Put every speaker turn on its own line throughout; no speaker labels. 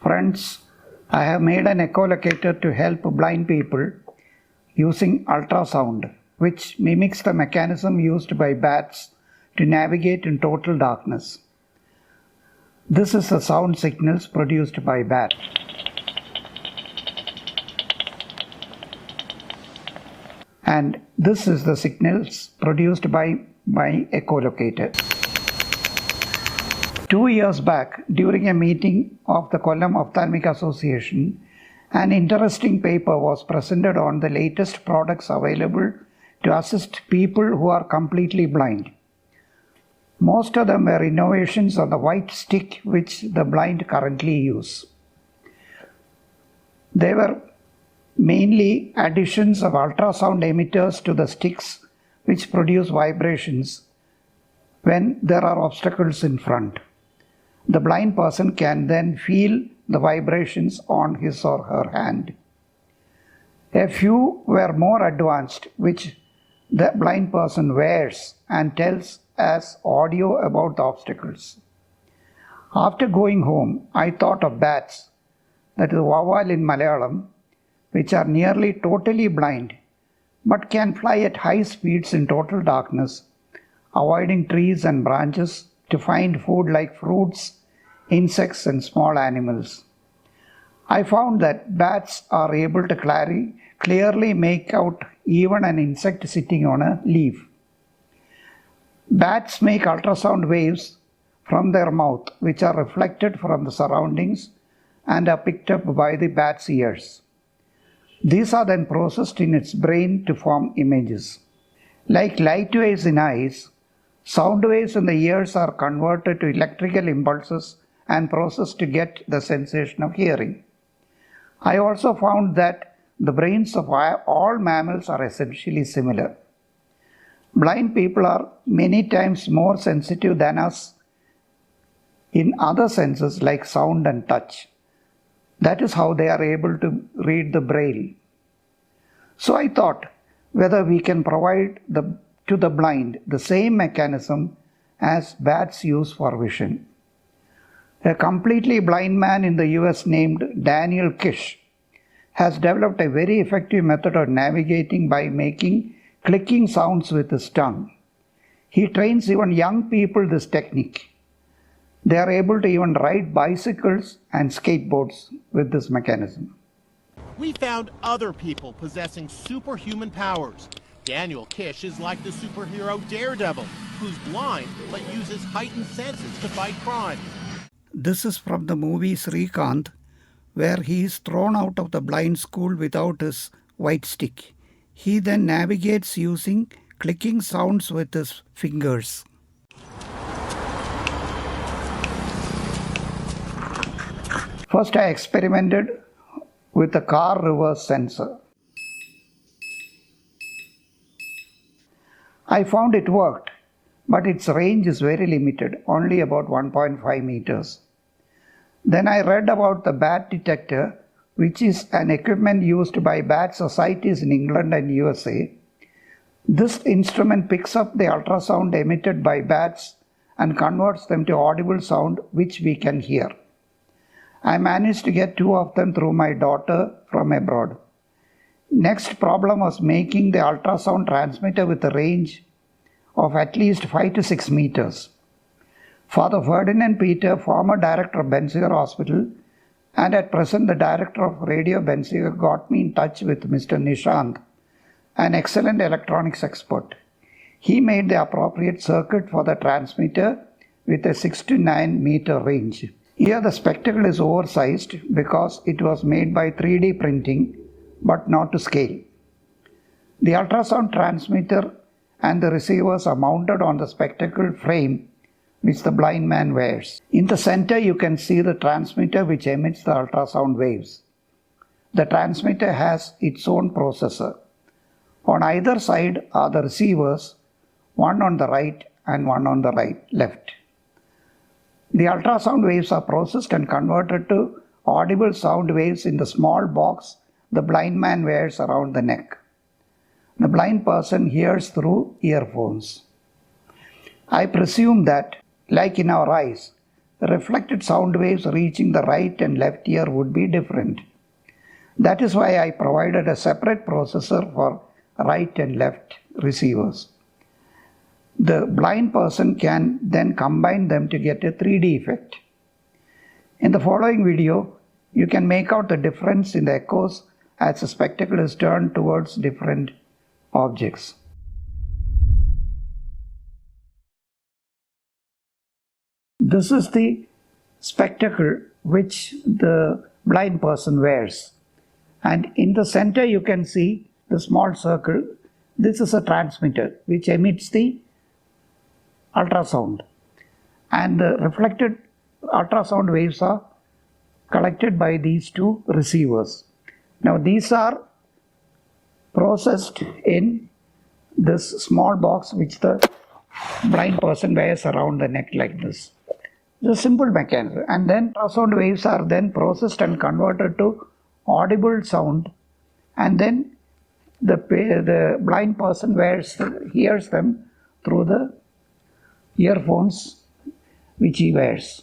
Friends, I have made an echolocator to help blind people using ultrasound, which mimics the mechanism used by bats to navigate in total darkness. This is the sound signals produced by bat. And this is the signals produced by my echolocator. 2 years back, during a meeting of the Kollam Ophthalmic Association, an interesting paper was presented on the latest products available to assist people who are completely blind. Most of them were innovations on the white stick which the blind currently use. They were mainly additions of ultrasound emitters to the sticks which produce vibrations when there are obstacles in front. The blind person can then feel the vibrations on his or her hand. A few were more advanced, which the blind person wears and tells as audio about the obstacles. After going home, I thought of bats, that is vavval in Malayalam, which are nearly totally blind but can fly at high speeds in total darkness, avoiding trees and branches to find food like fruits, insects and small animals. I found that bats are able to clearly make out even an insect sitting on a leaf. Bats make ultrasound waves from their mouth, which are reflected from the surroundings and are picked up by the bat's ears. These are then processed in its brain to form images. Like light waves in eyes, sound waves in the ears are converted to electrical impulses and processed to get the sensation of hearing. I also found that the brains of all mammals are essentially similar. Blind people are many times more sensitive than us in other senses like sound and touch. That is how they are able to read the braille. So I thought whether we can provide to the blind the same mechanism as bats use for vision. A completely blind man in the US named Daniel Kish has developed a very effective method of navigating by making clicking sounds with his tongue. He trains even young people this technique. They are able to even ride bicycles and skateboards with this mechanism.
We found other people possessing superhuman powers. Daniel Kish is like the superhero Daredevil, who's blind but uses heightened senses to fight crime.
This is from the movie Srikanth, where he is thrown out of the blind school without his white stick. He then navigates using clicking sounds with his fingers. First, I experimented with the car reverse sensor. I found it worked, but its range is very limited, only about 1.5 meters. Then I read about the bat detector, which is an equipment used by bat societies in England and USA. This instrument picks up the ultrasound emitted by bats and converts them to audible sound which we can hear. I managed to get 2 of them through my daughter from abroad. Next problem was making the ultrasound transmitter with a range of at least 5 to 6 meters. Father Ferdinand Peter, former director of Benziger Hospital, and at present the director of Radio Benziger, got me in touch with Mr. Nishant, an excellent electronics expert. He made the appropriate circuit for the transmitter with a 6 to 9 meter range. Here the spectacle is oversized because it was made by 3D printing but not to scale. The ultrasound transmitter and the receivers are mounted on the spectacle frame which the blind man wears. In the center you can see the transmitter which emits the ultrasound waves. The transmitter has its own processor. On either side are the receivers, one on the right and one on the left. The ultrasound waves are processed and converted to audible sound waves in the small box the blind man wears around the neck. The blind person hears through earphones. I presume that, like in our eyes, reflected sound waves reaching the right and left ear would be different. That is why I provided a separate processor for right and left receivers. The blind person can then combine them to get a 3D effect. In the following video, you can make out the difference in the echoes as the spectacle is turned towards different objects. This is the spectacle which the blind person wears. And in the center you can see the small circle. This is a transmitter which emits the ultrasound. And the reflected ultrasound waves are collected by these two receivers. Now these are processed in this small box which the blind person wears around the neck like this. It's a simple mechanism. And then ultrasound waves are then processed and converted to audible sound, and then the blind person hears them through the earphones which he wears.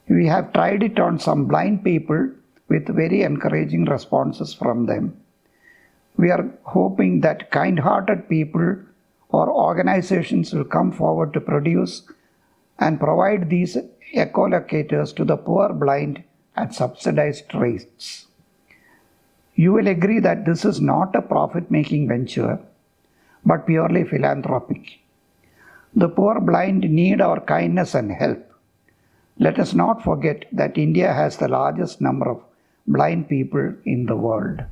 We have tried it on some blind people with very encouraging responses from them. We are hoping that kind-hearted people or organizations will come forward to produce and provide these echolocators to the poor blind at subsidized rates. You will agree that this is not a profit-making venture, but purely philanthropic. The poor blind need our kindness and help. Let us not forget that India has the largest number of blind people in the world.